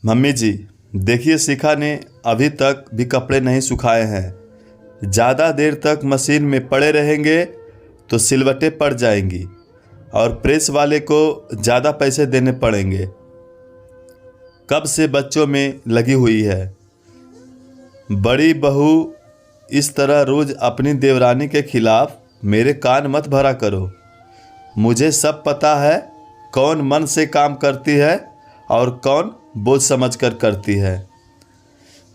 Mummy जी, देखिए शिखा ने अभी तक भी कपड़े नहीं सुखाए हैं। ज़्यादा देर तक मशीन में पड़े रहेंगे तो सिलवटें पड़ जाएंगी और प्रेस वाले को ज़्यादा पैसे देने पड़ेंगे। कब से बच्चों में लगी हुई है। बड़ी बहू इस तरह रोज़ अपनी देवरानी के खिलाफ मेरे कान मत भरा करो। मुझे सब पता है कौन मन से काम करती है और कौन बोझ समझकर करती है।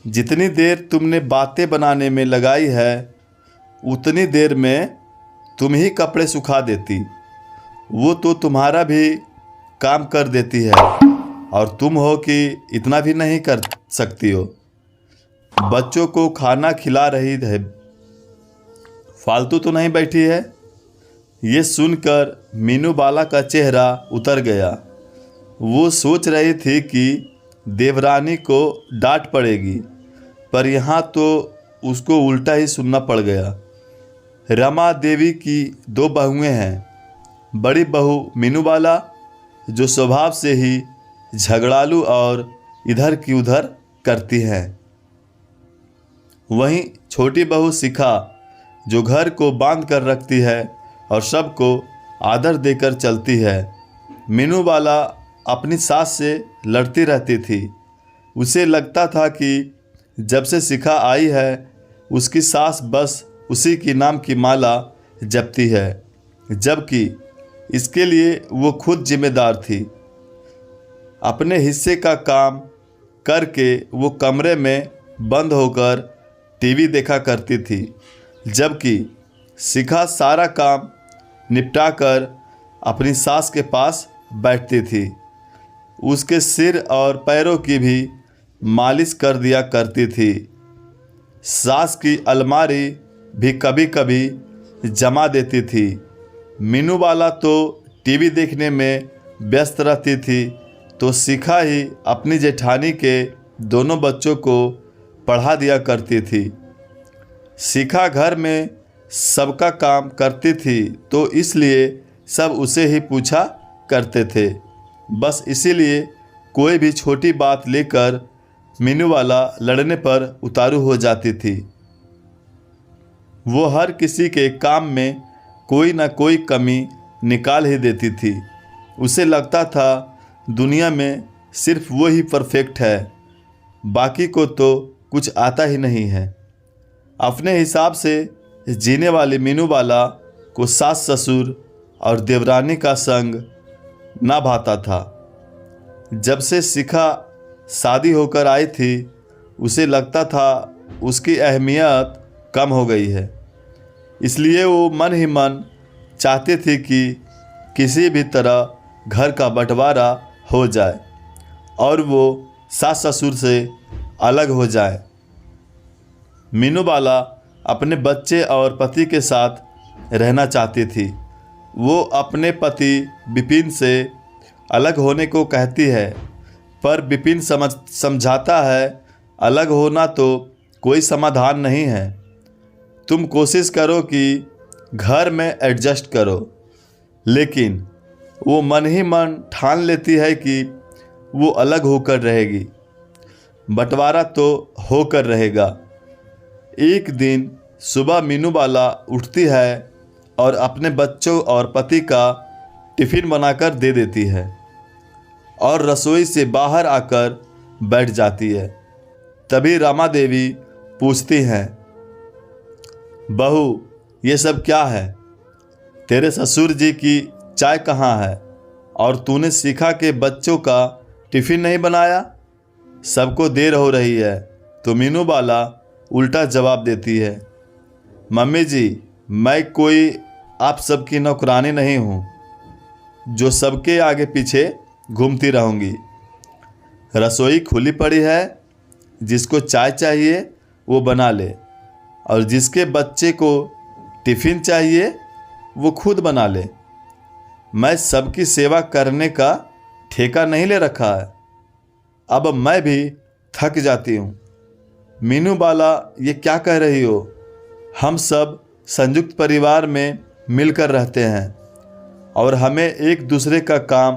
जितनी देर तुमने बातें बनाने में लगाई है उतनी देर में तुम ही कपड़े सुखा देती। वो तो तुम्हारा भी काम कर देती है और तुम हो कि इतना भी नहीं कर सकती हो। बच्चों को खाना खिला रही है, फालतू तो नहीं बैठी है। ये सुनकर मीनू बाला का चेहरा उतर गया। वो सोच रही थी कि देवरानी को डांट पड़ेगी, पर यहाँ तो उसको उल्टा ही सुनना पड़ गया। रमा देवी की दो बहुएं हैं। बड़ी बहू मीनू बाला, जो स्वभाव से ही झगड़ालू और इधर की उधर करती हैं। वहीं छोटी बहू शिखा, जो घर को बांध कर रखती है और सबको आदर देकर चलती है। मीनू बाला अपनी सास से लड़ती रहती थी। उसे लगता था कि जब से शिखा आई है उसकी सास बस उसी की नाम की माला जपती है, जबकि इसके लिए वो खुद जिम्मेदार थी। अपने हिस्से का काम करके वो कमरे में बंद होकर टीवी देखा करती थी, जबकि शिखा सारा काम निपटाकर अपनी सास के पास बैठती थी। उसके सिर और पैरों की भी मालिश कर दिया करती थी। सास की अलमारी भी कभी कभी जमा देती थी। मीनू बाला तो टीवी देखने में व्यस्त रहती थी, तो शिखा ही अपनी जेठानी के दोनों बच्चों को पढ़ा दिया करती थी। शिखा घर में सबका काम करती थी, तो इसलिए सब उसे ही पूछा करते थे। बस इसीलिए कोई भी छोटी बात लेकर मीनू वाला लड़ने पर उतारू हो जाती थी। वो हर किसी के काम में कोई ना कोई कमी निकाल ही देती थी। उसे लगता था दुनिया में सिर्फ वो ही परफेक्ट है, बाकी को तो कुछ आता ही नहीं है। अपने हिसाब से जीने वाली मीनू वाला को सास ससुर और देवरानी का संग ना भाता था। जब से शिखा शादी होकर आई थी उसे लगता था उसकी अहमियत कम हो गई है। इसलिए वो मन ही मन चाहती थी कि किसी भी तरह घर का बंटवारा हो जाए और वो सास ससुर से अलग हो जाए। मीनू बाला अपने बच्चे और पति के साथ रहना चाहती थी। वो अपने पति विपिन से अलग होने को कहती है, पर विपिन समझाता है अलग होना तो कोई समाधान नहीं है। तुम कोशिश करो कि घर में एडजस्ट करो। लेकिन वो मन ही मन ठान लेती है कि वो अलग होकर रहेगी। बंटवारा तो होकर रहेगा। एक दिन सुबह मीनू बाला उठती है और अपने बच्चों और पति का टिफ़िन बनाकर दे देती है और रसोई से बाहर आकर बैठ जाती है। तभी रमा देवी पूछती हैं, बहू ये सब क्या है? तेरे ससुर जी की चाय कहाँ है? और तूने शिखा के बच्चों का टिफ़िन नहीं बनाया? सबको देर हो रही है। तो मीनू बाला उल्टा जवाब देती है, मम्मी जी, मैं कोई आप सबकी नौकरानी नहीं हूँ जो सबके आगे पीछे घूमती रहूँगी। रसोई खुली पड़ी है, जिसको चाय चाहिए वो बना ले और जिसके बच्चे को टिफ़िन चाहिए वो खुद बना ले। मैं सबकी सेवा करने का ठेका नहीं ले रखा है। अब मैं भी थक जाती हूँ। मीनू बाला, ये क्या कह रही हो? हम सब संयुक्त परिवार में मिलकर रहते हैं और हमें एक दूसरे का काम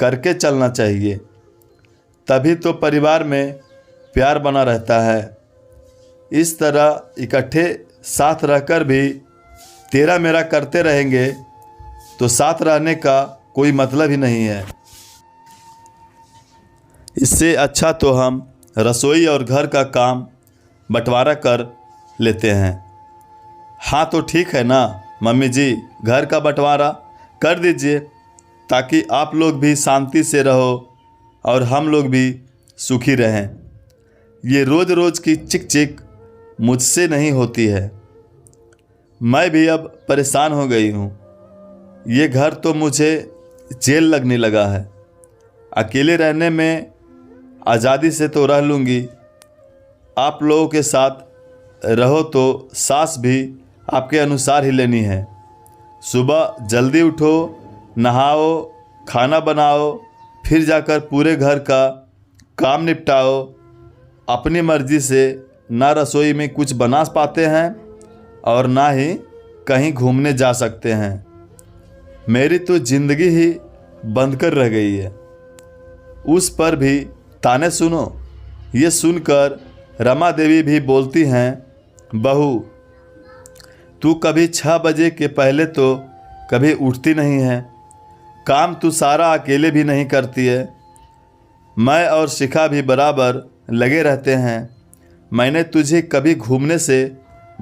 करके चलना चाहिए। तभी तो परिवार में प्यार बना रहता है। इस तरह इकट्ठे साथ रहकर भी तेरा मेरा करते रहेंगे तो साथ रहने का कोई मतलब ही नहीं है। इससे अच्छा तो हम रसोई और घर का काम बंटवारा कर लेते हैं। हाँ तो ठीक है ना मम्मी जी, घर का बंटवारा कर दीजिए ताकि आप लोग भी शांति से रहो और हम लोग भी सुखी रहें। ये रोज़ रोज़ की चिक चिक मुझसे नहीं होती है। मैं भी अब परेशान हो गई हूँ। ये घर तो मुझे जेल लगने लगा है। अकेले रहने में आज़ादी से तो रह लूँगी, आप लोगों के साथ रहो तो सांस भी आपके अनुसार ही लेनी है। सुबह जल्दी उठो, नहाओ, खाना बनाओ, फिर जाकर पूरे घर का काम निपटाओ। अपनी मर्ज़ी से ना रसोई में कुछ बना पाते हैं और ना ही कहीं घूमने जा सकते हैं। मेरी तो ज़िंदगी ही बंद कर रह गई है। उस पर भी ताने सुनो। ये सुनकर रमा देवी भी बोलती हैं, बहू तू कभी 6 बजे के पहले तो कभी उठती नहीं है। काम तू सारा अकेले भी नहीं करती है। मैं और शिखा भी बराबर लगे रहते हैं। मैंने तुझे कभी घूमने से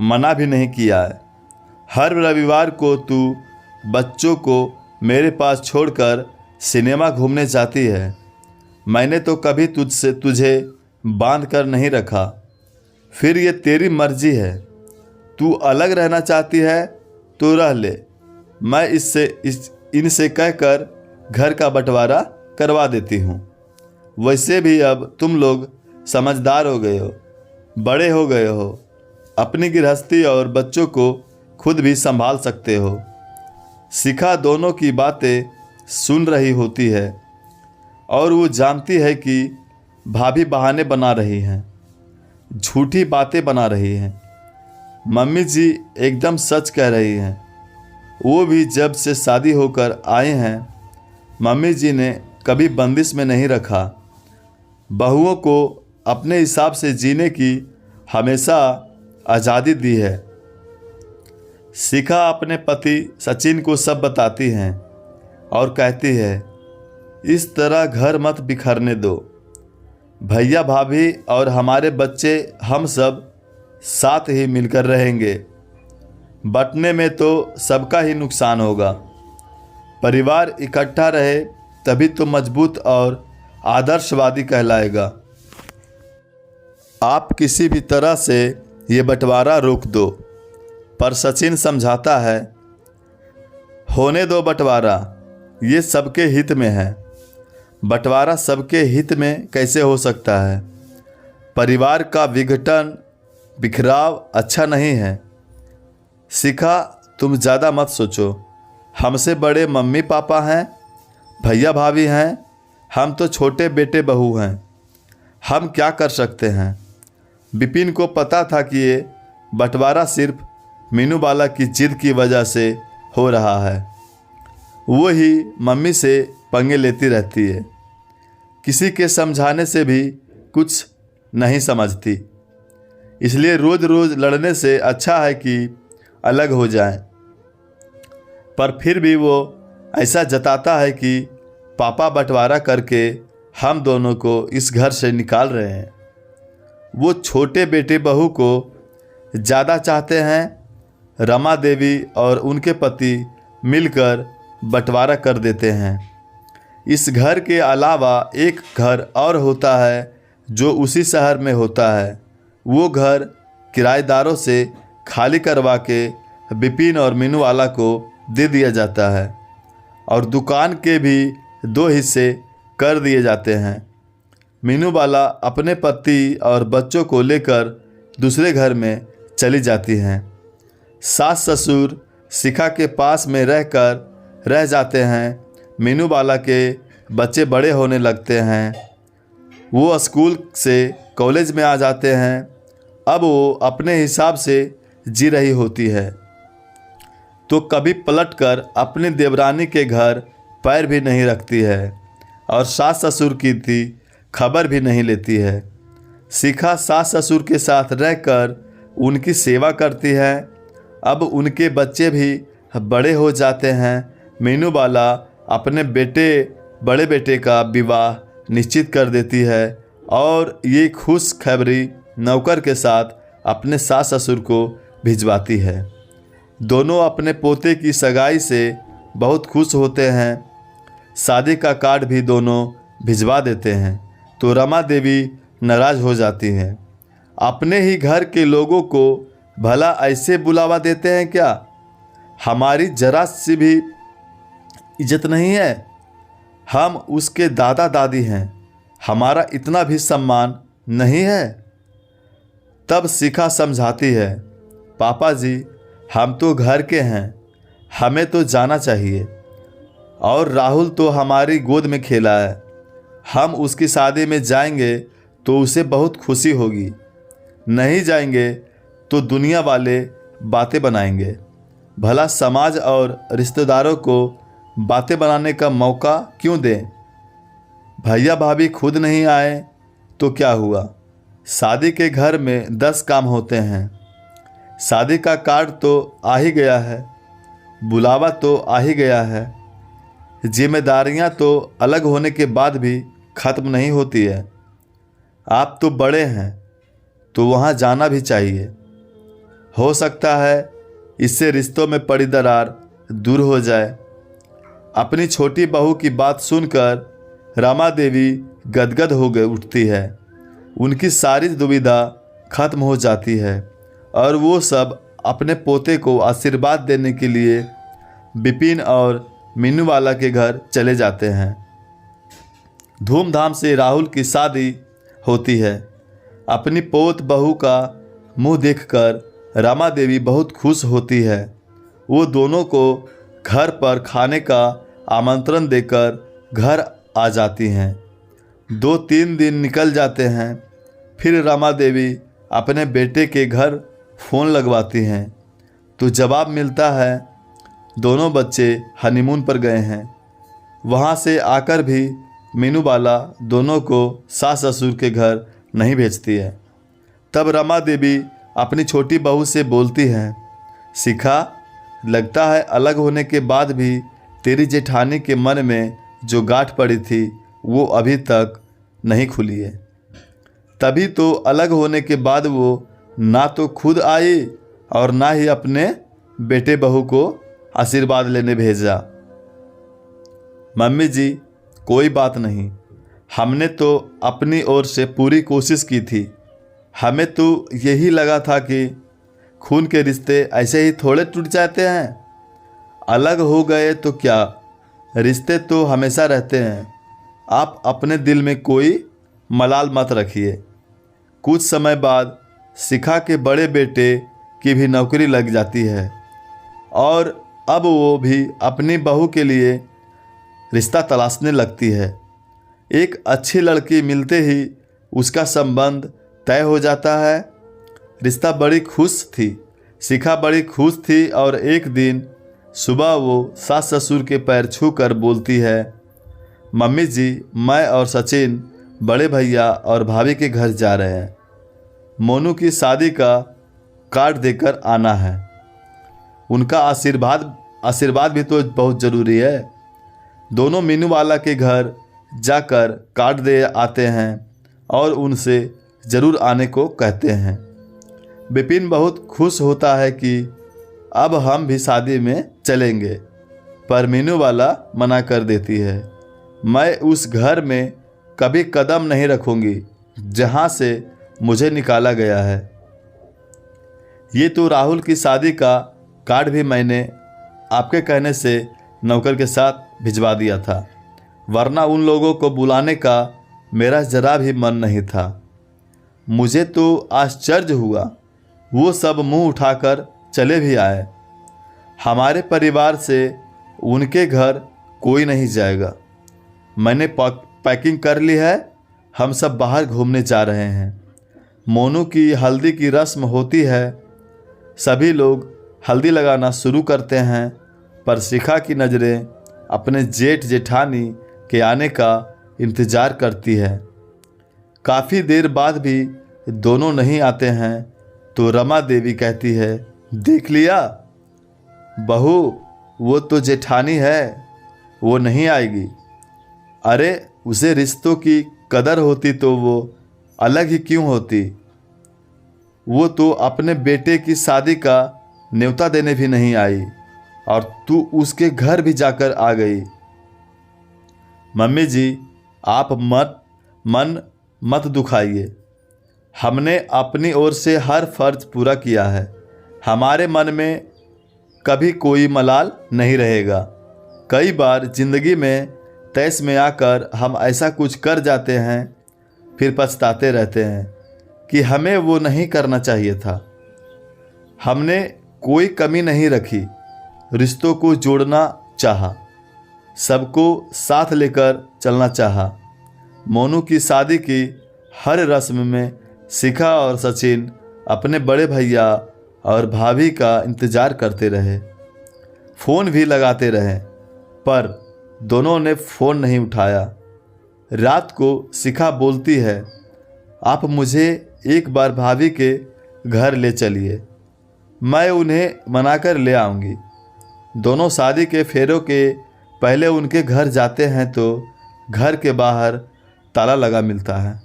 मना भी नहीं किया है। हर रविवार को तू बच्चों को मेरे पास छोड़कर सिनेमा घूमने जाती है। मैंने तो कभी तुझे बांध कर नहीं रखा। फिर ये तेरी मर्जी है। तू अलग रहना चाहती है तो रह ले। मैं इनसे कहकर घर का बंटवारा करवा देती हूँ। वैसे भी अब तुम लोग समझदार हो गए हो, बड़े हो गए हो, अपनी गृहस्थी और बच्चों को खुद भी संभाल सकते हो। शिखा दोनों की बातें सुन रही होती है और वो जानती है कि भाभी बहाने बना रही हैं, झूठी बातें बना रही हैं। मम्मी जी एकदम सच कह रही हैं। वो भी जब से शादी होकर आए हैं, मम्मी जी ने कभी बंदिश में नहीं रखा। बहुओं को अपने हिसाब से जीने की हमेशा आज़ादी दी है। शिखा अपने पति सचिन को सब बताती हैं और कहती है, इस तरह घर मत बिखरने दो। भैया भाभी और हमारे बच्चे हम सब साथ ही मिलकर रहेंगे। बंटने में तो सबका ही नुकसान होगा। परिवार इकट्ठा रहे तभी तो मजबूत और आदर्शवादी कहलाएगा। आप किसी भी तरह से ये बंटवारा रोक दो। पर सचिन समझाता है, होने दो बंटवारा, ये सबके हित में है। बंटवारा सबके हित में कैसे हो सकता है? परिवार का विघटन बिखराव अच्छा नहीं है। शिखा तुम ज़्यादा मत सोचो। हमसे बड़े मम्मी पापा हैं, भैया भाभी हैं, हम तो छोटे बेटे बहू हैं। हम क्या कर सकते हैं? विपिन को पता था कि ये बंटवारा सिर्फ मीनू बाला की जिद की वजह से हो रहा है। वो ही मम्मी से पंगे लेती रहती है। किसी के समझाने से भी कुछ नहीं समझती। इसलिए रोज़ रोज़ लड़ने से अच्छा है कि अलग हो जाएं। पर फिर भी वो ऐसा जताता है कि पापा बंटवारा करके हम दोनों को इस घर से निकाल रहे हैं। वो छोटे बेटे बहू को ज़्यादा चाहते हैं। रमा देवी और उनके पति मिलकर बंटवारा कर देते हैं। इस घर के अलावा एक घर और होता है जो उसी शहर में होता है। वो घर किराएदारों से खाली करवा के विपिन और मीनू वाला को दे दिया जाता है और दुकान के भी 2 हिस्से कर दिए जाते हैं। मीनू बाला अपने पति और बच्चों को लेकर दूसरे घर में चली जाती हैं। सास ससुर शिखा के पास में रहकर रह जाते हैं। मीनू बाला के बच्चे बड़े होने लगते हैं। वो स्कूल से कॉलेज में आ जाते हैं। अब वो अपने हिसाब से जी रही होती है तो कभी पलटकर अपनी देवरानी के घर पैर भी नहीं रखती है और सास ससुर की थी खबर भी नहीं लेती है। शिखा सास ससुर के साथ रहकर उनकी सेवा करती है। अब उनके बच्चे भी बड़े हो जाते हैं। मीनूबाला अपने बड़े बेटे का विवाह निश्चित कर देती है और ये खुश खबरी नौकर के साथ अपने सास ससुर को भिजवाती है। दोनों अपने पोते की सगाई से बहुत खुश होते हैं। शादी का कार्ड भी दोनों भिजवा देते हैं तो रमा देवी नाराज़ हो जाती हैं। अपने ही घर के लोगों को भला ऐसे बुलावा देते हैं क्या? हमारी जरा सी भी इज्जत नहीं है? हम उसके दादा दादी हैं, हमारा इतना भी सम्मान नहीं है? तब शिखा समझाती है, पापा जी हम तो घर के हैं, हमें तो जाना चाहिए। और राहुल तो हमारी गोद में खेला है, हम उसकी शादी में जाएंगे तो उसे बहुत खुशी होगी। नहीं जाएंगे तो दुनिया वाले बातें बनाएंगे। भला समाज और रिश्तेदारों को बातें बनाने का मौका क्यों दें? भैया भाभी खुद नहीं आए तो क्या हुआ? शादी के घर में 10 काम होते हैं। शादी का कार्ड तो आ ही गया है, बुलावा तो आ ही गया है, जिम्मेदारियां तो अलग होने के बाद भी ख़त्म नहीं होती है। आप तो बड़े हैं तो वहाँ जाना भी चाहिए। हो सकता है इससे रिश्तों में पड़ी दरार दूर हो जाए। अपनी छोटी बहू की बात सुनकर रमा देवी गदगद हो गई उठती है। उनकी सारी दुविधा खत्म हो जाती है और वो सब अपने पोते को आशीर्वाद देने के लिए बिपिन और मीनूबाला के घर चले जाते हैं। धूमधाम से राहुल की शादी होती है। अपनी पोत बहू का मुंह देखकर रमा देवी बहुत खुश होती है। वो दोनों को घर पर खाने का आमंत्रण देकर घर आ जाती हैं। 2-3 दिन निकल जाते हैं। फिर रमा देवी अपने बेटे के घर फ़ोन लगवाती हैं तो जवाब मिलता है दोनों बच्चे हनीमून पर गए हैं। वहाँ से आकर भी मीनूबाला दोनों को सास ससुर के घर नहीं भेजती है। तब रमा देवी अपनी छोटी बहू से बोलती हैं, शिखा लगता है अलग होने के बाद भी तेरी जेठानी के मन में जो गांठ पड़ी थी वो अभी तक नहीं खुली है। तभी तो अलग होने के बाद वो ना तो खुद आई और ना ही अपने बेटे बहू को आशीर्वाद लेने भेजा। मम्मी जी कोई बात नहीं, हमने तो अपनी ओर से पूरी कोशिश की थी। हमें तो यही लगा था कि खून के रिश्ते ऐसे ही थोड़े टूट जाते हैं। अलग हो गए तो क्या, रिश्ते तो हमेशा रहते हैं। आप अपने दिल में कोई मलाल मत रखिए। कुछ समय बाद शिखा के बड़े बेटे की भी नौकरी लग जाती है और अब वो भी अपनी बहू के लिए रिश्ता तलाशने लगती है। एक अच्छी लड़की मिलते ही उसका संबंध तय हो जाता है। रिश्ता बड़ी खुश थी, शिखा बड़ी खुश थी और एक दिन सुबह वो सास ससुर के पैर छूकर बोलती है, मम्मी जी मैं और सचिन बड़े भैया और भाभी के घर जा रहे हैं। मोनू की शादी का कार्ड देकर आना है। उनका आशीर्वाद भी तो बहुत ज़रूरी है। दोनों मीनूबाला के घर जाकर कार्ड दे आते हैं और उनसे ज़रूर आने को कहते हैं। बिपिन बहुत खुश होता है कि अब हम भी शादी में चलेंगे, पर मीनूबाला मना कर देती है। मैं उस घर में कभी कदम नहीं रखूंगी जहां से मुझे निकाला गया है। ये तो राहुल की शादी का कार्ड भी मैंने आपके कहने से नौकर के साथ भिजवा दिया था, वरना उन लोगों को बुलाने का मेरा जरा भी मन नहीं था। मुझे तो आश्चर्य हुआ, वो सब मुंह उठाकर चले भी आए। हमारे परिवार से उनके घर कोई नहीं जाएगा। मैंने पैकिंग कर ली है, हम सब बाहर घूमने जा रहे हैं। मोनू की हल्दी की रस्म होती है, सभी लोग हल्दी लगाना शुरू करते हैं, पर शिखा की नज़रें अपने जेठ जेठानी के आने का इंतज़ार करती है। काफ़ी देर बाद भी दोनों नहीं आते हैं तो रमा देवी कहती है, देख लिया बहू, वो तो जेठानी है, वो नहीं आएगी। अरे उसे रिश्तों की कदर होती तो वो अलग ही क्यों होती। वो तो अपने बेटे की शादी का न्योता देने भी नहीं आई और तू उसके घर भी जाकर आ गई। मम्मी जी, आप मन मत दुखाइए। हमने अपनी ओर से हर फर्ज पूरा किया है। हमारे मन में कभी कोई मलाल नहीं रहेगा। कई बार जिंदगी में तैस में आकर हम ऐसा कुछ कर जाते हैं, फिर पछताते रहते हैं कि हमें वो नहीं करना चाहिए था। हमने कोई कमी नहीं रखी, रिश्तों को जोड़ना चाहा, सबको साथ लेकर चलना चाहा। मोनू की शादी की हर रस्म में शिखा और सचिन अपने बड़े भैया और भाभी का इंतज़ार करते रहे। फ़ोन भी लगाते रहे पर दोनों ने फ़ोन नहीं उठाया। रात को शिखा बोलती है, आप मुझे एक बार भाभी के घर ले चलिए, मैं उन्हें मनाकर ले आऊँगी। दोनों शादी के फेरों के पहले उनके घर जाते हैं तो घर के बाहर ताला लगा मिलता है।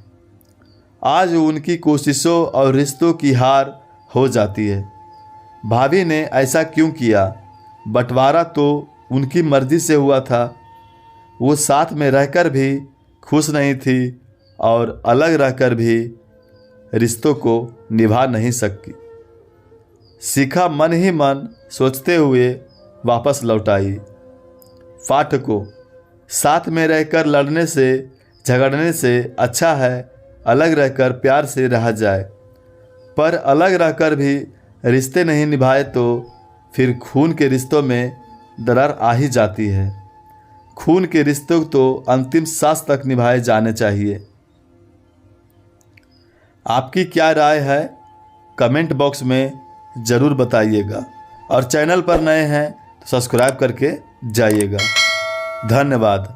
आज उनकी कोशिशों और रिश्तों की हार हो जाती है। भाभी ने ऐसा क्यों किया? बंटवारा तो उनकी मर्जी से हुआ था। वो साथ में रहकर भी खुश नहीं थी और अलग रहकर भी रिश्तों को निभा नहीं सकी। शिखा मन ही मन सोचते हुए वापस लौट आई। पाठकों, साथ में रहकर लड़ने से झगड़ने से अच्छा है अलग रहकर प्यार से रहा जाए। पर अलग रहकर भी रिश्ते नहीं निभाए तो फिर खून के रिश्तों में दरार आ ही जाती है। खून के रिश्तों तो अंतिम सांस तक निभाए जाने चाहिए। आपकी क्या राय है कमेंट बॉक्स में ज़रूर बताइएगा और चैनल पर नए हैं तो सब्सक्राइब करके जाइएगा। धन्यवाद।